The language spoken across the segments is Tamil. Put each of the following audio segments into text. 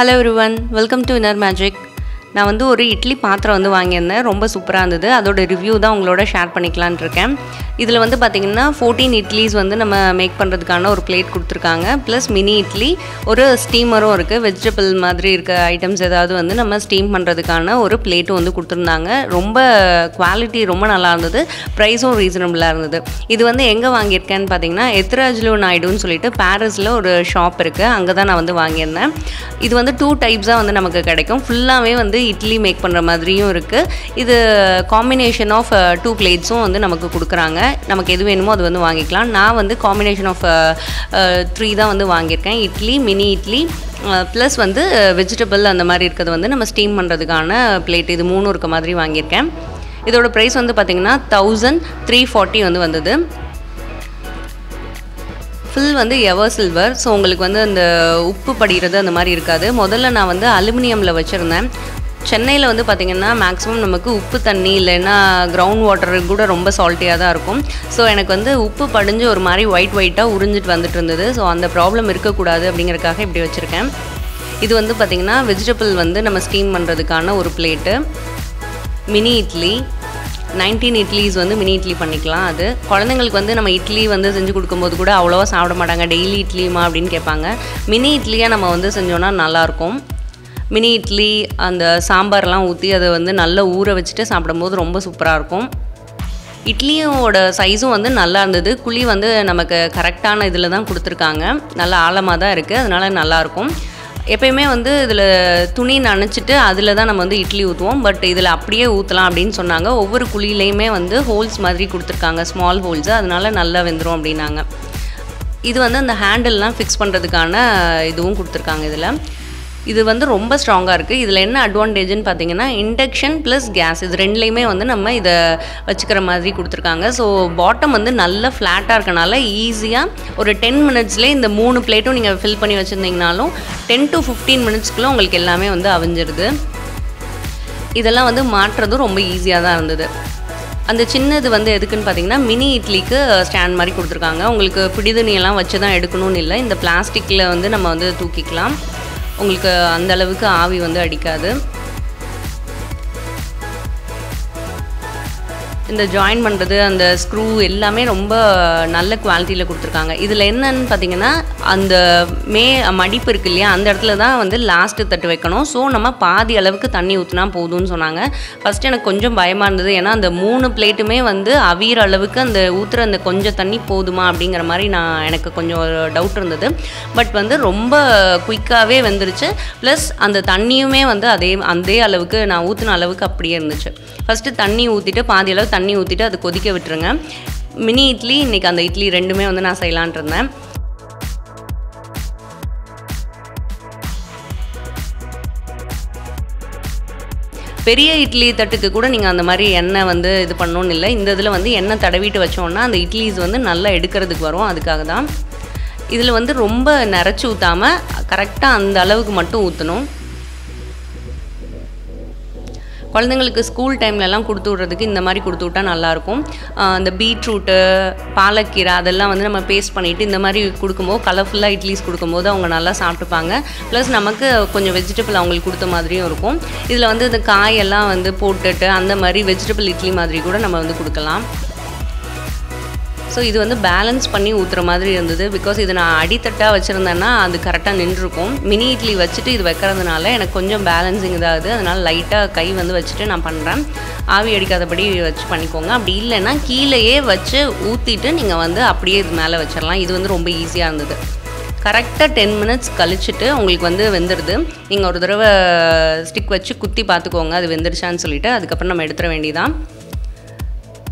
Hello everyone, welcome to Inner Magic. நான் வந்து ஒரு இட்லி பாத்திரம் வந்து வாங்கியிருந்தேன். ரொம்ப சூப்பரா இருந்தது. அதோட ரிவ்யூ தான் உங்களோட ஷேர் பண்ணிக்கலாம்னு இருக்கேன். இதுல வந்து பாத்தீங்கன்னா 14 இட்லிஸ் வந்து நம்ம மேக் பண்றதுக்கான ஒரு பிளேட் கொடுத்திருக்காங்க. ப்ளஸ் மினி இட்லி ஒரு ஸ்டீமரும் இருக்கு. வெஜிடபிள் மாதிரி இருக்க ஐட்டம்ஸ் ஏதாவது வந்து நம்ம ஸ்டீம் பண்றதுக்கான ஒரு பிளேட்டும் வந்து கொடுத்திருந்தாங்க. ரொம்ப குவாலிட்டி ரொம்ப நல்லா இருந்தது. பிரைஸும் ரீசனபிளா இருந்தது. இது வந்து எங்க வாங்கியிருக்கேன்னு பாத்தீங்கன்னா எத்ராஜ்லோ நாயுடுன்னு சொல்லிட்டு பாரிஸ்ல ஒரு ஷாப் இருக்கு. அங்க தான் நான் வந்து வாங்கியிருந்தேன். இது வந்து 2 டைப்ஸா வந்து நமக்கு கிடைக்கும். ஃபுல்லாவே வந்து இட்லி மேக் பண்ற மாதிரியும் இருக்கு. இது காம்பினேஷன் ஆஃப் 2 பிளேட்ஸும் வந்து நமக்கு கொடுக்குறாங்க. நமக்கு எது வேணுமோ அது வந்து வாங்கிக்கலாம். நான் வந்து காம்பினேஷன் ஆஃப் 3 தான் வந்து வாங்கியிருக்கேன். இட்லி, மினி இட்லி ப்ளஸ் வந்து வெஜிடபிள் அந்த மாதிரி இருக்கிறது வந்து நம்ம ஸ்டீம் பண்ணுறதுக்கான பிளேட் இது 3 இருக்க மாதிரி வாங்கியிருக்கேன். இதோட ப்ரைஸ் வந்து பார்த்திங்கன்னா 1340 வந்து வந்தது. ஃபுல் வந்து எவர் சில்வர். ஸோ உங்களுக்கு வந்து அந்த உப்பு படிகிறது அந்த மாதிரி இருக்காது. முதல்ல நான் வந்து அலுமினியமில் வச்சுருந்தேன். சென்னையில் வந்து பார்த்திங்கன்னா மேக்ஸிமம் நமக்கு உப்பு தண்ணி இல்லைன்னா கிரவுண்ட் வாட்டர் கூட ரொம்ப சால்ட்டியாக தான் இருக்கும். ஸோ எனக்கு வந்து உப்பு படிஞ்சு ஒரு மாதிரி ஒயிட்டாக உறிஞ்சிட்டு வந்துட்டு இருந்தது. ஸோ அந்த ப்ராப்ளம் இருக்கக்கூடாது அப்படிங்கிறதுக்காக இப்படி வச்சுருக்கேன். இது வந்து பார்த்திங்கன்னா வெஜிடபிள் வந்து நம்ம ஸ்டீம் பண்ணுறதுக்கான ஒரு பிளேட்டு. மினி இட்லி 19 இட்லிஸ் வந்து மினி இட்லி பண்ணிக்கலாம். அது குழந்தைங்களுக்கு வந்து நம்ம இட்லி வந்து செஞ்சு கொடுக்கும்போது கூட அவ்வளோவா சாப்பிட மாட்டாங்க. டெய்லி இட்லியுமா அப்படின்னு கேட்பாங்க. மினி இட்லியாக நம்ம வந்து செஞ்சோன்னா நல்லாயிருக்கும். மினி இட்லி அந்த சாம்பார்லாம் ஊற்றி அதை வந்து நல்லா ஊற வச்சுட்டு சாப்பிடும்போது ரொம்ப சூப்பராக இருக்கும். இட்லியோட சைஸும் வந்து நல்லா இருந்தது. குழி வந்து நமக்கு கரெக்டான இதில் தான் கொடுத்துருக்காங்க. நல்லா ஆழமாக தான் இருக்குது. அதனால் நல்லாயிருக்கும். எப்பயுமே வந்து இதில் துணி நனைச்சிட்டு அதில் தான் நம்ம வந்து இட்லி ஊற்றுவோம். பட் இதில் அப்படியே ஊற்றலாம் அப்படின்னு சொன்னாங்க. ஒவ்வொரு குழியிலையுமே வந்து ஹோல்ஸ் மாதிரி கொடுத்துருக்காங்க, ஸ்மால் ஹோல்ஸு. அதனால நல்லா வெந்துடும் அப்படின்னாங்க. இது வந்து அந்த ஹேண்டில்லாம் ஃபிக்ஸ் பண்ணுறதுக்கான இதுவும் கொடுத்துருக்காங்க. இது வந்து ரொம்ப ஸ்ட்ராங்காக இருக்குது. இதில் என்ன அட்வான்டேஜ்னு பார்த்தீங்கன்னா இண்டக்ஷன் ப்ளஸ் கேஸ் இது ரெண்டுலேயுமே வந்து நம்ம இதை வச்சுக்கிற மாதிரி கொடுத்துருக்காங்க. ஸோ பாட்டம் வந்து நல்லா ஃப்ளாட்டாக இருக்கனால ஈஸியாக ஒரு 10 மினிட்ஸ்லேயே இந்த 3 பிளேட்டும் நீங்கள் ஃபில் பண்ணி வச்சுருந்தீங்கனாலும் 10 to 15 மினிட்ஸ்க்குள்ளே உங்களுக்கு எல்லாமே வந்து அவிஞ்சிருது. இதெல்லாம் வந்து மாற்றுறதும் ரொம்ப ஈஸியாக தான் இருந்தது. அந்த சின்னது வந்து எதுக்குன்னு பார்த்தீங்கன்னா மினி இட்லிக்கு ஸ்டாண்ட் மாதிரி கொடுத்துருக்காங்க. உங்களுக்கு பிடிதுணியெல்லாம் வச்சு தான் எடுக்கணும்னு இல்லை. இந்த பிளாஸ்டிக்கில் வந்து நம்ம வந்து தூக்கிக்கலாம். உங்களுக்கு அந்த அளவுக்கு ஆவி வந்து அடிக்காது. இந்த ஜாயின் பண்ணுறது அந்த ஸ்க்ரூ எல்லாமே ரொம்ப நல்ல குவாலிட்டியில் கொடுத்துருக்காங்க. இதில் என்னன்னு பார்த்தீங்கன்னா அந்த மடிப்பு இருக்கு இல்லையா, அந்த இடத்துல தான் வந்து லாஸ்ட்டு தட்டு வைக்கணும். ஸோ நம்ம பாதி அளவுக்கு தண்ணி ஊற்றினா போதும்னு சொன்னாங்க. ஃபஸ்ட்டு எனக்கு கொஞ்சம் பயமாக இருந்தது. ஏன்னா அந்த 3 பிளேட்டுமே வந்து அவிகிற அளவுக்கு அந்த ஊற்றுற அந்த கொஞ்சம் தண்ணி போதுமா அப்படிங்கிற மாதிரி எனக்கு கொஞ்சம் டவுட் இருந்தது. பட் வந்து ரொம்ப குயிக்காகவே வெந்துருச்சு. ப்ளஸ் அந்த தண்ணியுமே வந்து அதே அளவுக்கு நான் ஊற்றின அளவுக்கு அப்படியே இருந்துச்சு. ஃபஸ்ட்டு தண்ணி ஊற்றிட்டு பாதி அளவு தண்ணி ஊற்றிட்டு அது கொதிக்க விட்டுருங்க. மினி இட்லி இன்றைக்கி அந்த இட்லி ரெண்டுமே வந்து நான் செய்யலான் இருந்தேன். பெரிய இட்லி தட்டுக்கு கூட நீங்கள் அந்த மாதிரி எண்ணெய் வந்து இது பண்ணணும்னு இல்லை. இந்த இதில் வந்து எண்ணெய் தடவிட்டு வச்சோன்னா அந்த இட்லிஸ் வந்து நல்லா எடுக்கிறதுக்கு வரும். அதுக்காக தான் இதில் வந்து ரொம்ப நிறச்சி ஊற்றாமல் கரெக்டாக அந்த அளவுக்கு மட்டும் ஊற்றணும். குழந்தைங்களுக்கு ஸ்கூல் டைம்லலாம் கொடுத்து விட்றதுக்கு இந்த மாதிரி கொடுத்து விட்டா நல்லாயிருக்கும். இந்த பீட்ரூட்டு, பாலக்கீரை அதெல்லாம் வந்து நம்ம பேஸ்ட் பண்ணிவிட்டு இந்த மாதிரி கொடுக்கும்போது கலர்ஃபுல்லாக இட்லிஸ் கொடுக்கும்போது அவங்க நல்லா சாப்பிட்டுப்பாங்க. ப்ளஸ் நமக்கு கொஞ்சம் வெஜிடபிள் அவங்களுக்கு கொடுத்த மாதிரியும் இருக்கும். இதில் வந்து இந்த காயெல்லாம் வந்து போட்டுட்டு அந்த மாதிரி வெஜிடபிள் இட்லி மாதிரி கூட நம்ம வந்து கொடுக்கலாம். ஸோ இது வந்து பேலன்ஸ் பண்ணி ஊற்றுற மாதிரி இருந்தது. பிகாஸ் இது நான் அடித்தட்டாக வச்சுருந்தேன்னா அது கரெக்டாக நின்றுருக்கும். மினி இட்லி வச்சுட்டு இது வைக்கிறதுனால எனக்கு கொஞ்சம் பேலன்ஸிங் இதாகுது. அதனால் லைட்டாக கை வந்து வச்சுட்டு நான் பண்ணுறேன். ஆவி அடிக்காதபடி வச்சு பண்ணிக்கோங்க. அப்படி இல்லைன்னா கீழேயே வச்சு ஊற்றிட்டு நீங்கள் வந்து அப்படியே இது மேலே வச்சிடலாம். இது வந்து ரொம்ப ஈஸியாக இருந்தது. கரெக்டாக 10 மினிட்ஸ் கழிச்சுட்டு உங்களுக்கு வந்து வெந்துடுது. நீங்கள் ஒரு தடவை ஸ்டிக் வச்சு குத்தி பார்த்துக்கோங்க அது வெந்துருச்சான்னு சொல்லிவிட்டு அதுக்கப்புறம் நம்ம எடுத்துட வேண்டியதான்.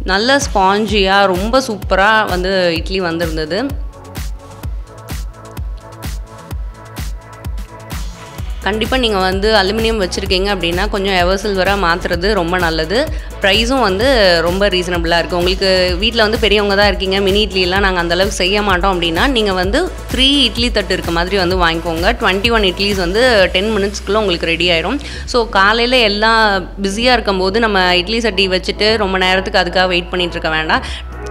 நல்ல ஸ்பாஞ்சியாக ரொம்ப சூப்பராக வந்து இட்லி வந்திருந்தது. கண்டிப்பாக நீங்கள் வந்து அலுமினியம் வச்சுருக்கீங்க அப்படின்னா கொஞ்சம் எவர் சில்வராக மாற்றுறது ரொம்ப நல்லது. ப்ரைஸும் வந்து ரொம்ப ரீசனபிளாக இருக்குது. உங்களுக்கு வீட்டில் வந்து பெரியவங்க தான் இருக்கீங்க, மினி இட்லிலாம் நாங்கள் அந்தளவுக்கு செய்ய மாட்டோம் அப்படின்னா நீங்கள் வந்து 3 இட்லி தட்டு இருக்க மாதிரி வந்து வாங்கிக்கோங்க. 21 இட்லிஸ் வந்து 10 மினிட்ஸ்க்குள்ளே உங்களுக்கு ரெடி ஆயிரும். ஸோ காலையில் எல்லாம் பிஸியாக இருக்கும்போது நம்ம இட்லி சட்டி வச்சுட்டு ரொம்ப நேரத்துக்கு அதுக்காக வெயிட் பண்ணிகிட்டு இருக்க வேண்டாம்.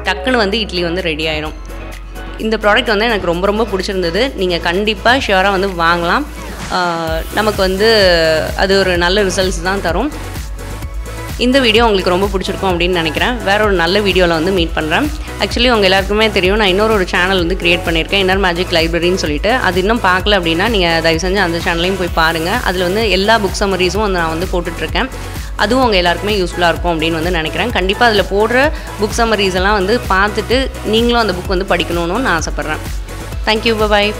டக்குன்னு வந்து இட்லி வந்து ரெடி ஆயிரும். இந்த ப்ராடக்ட் வந்து எனக்கு ரொம்ப ரொம்ப பிடிச்சிருந்தது. நீங்கள் கண்டிப்பாக ஷியோராக வந்து வாங்கலாம். நமக்கு வந்து அது ஒரு நல்ல ரிசல்ட்ஸ் தான் தரும். இந்த வீடியோ உங்களுக்கு ரொம்ப பிடிச்சிருக்கும் அப்படின்னு நினைக்கிறேன். வேற ஒரு நல்ல வீடியோவில் வந்து மீட் பண்ணுறேன். ஆக்சுவலி உங்கள் எல்லாருக்குமே தெரியும், நான் இன்னொரு சேனல் வந்து க்ரியேட் பண்ணியிருக்கேன், இன்னர் மேஜிக் லைப்ரரின்னு சொல்லிட்டு. அது இன்னும் பார்க்கல அப்படின்னா நீங்கள் தயவு செஞ்சு அந்த சேனலையும் போய் பாருங்கள். அதில் வந்து எல்லா புக் சம்மரிஸும் வந்து நான் வந்து போட்டுட்ருக்கேன். அதுவும் உங்கள் எல்லாருக்குமே யூஸ்ஃபுல்லாக இருக்கும் அப்படின்னு வந்து நினைக்கிறேன். கண்டிப்பாக அதில் போடுற புக் சம்மரிஸ் எல்லாம் வந்து பார்த்துட்டு நீங்களும் அந்த புக் வந்து படிக்கணும்னு நான் ஆசைப்பட்றேன். தேங்க்யூ, பாய்.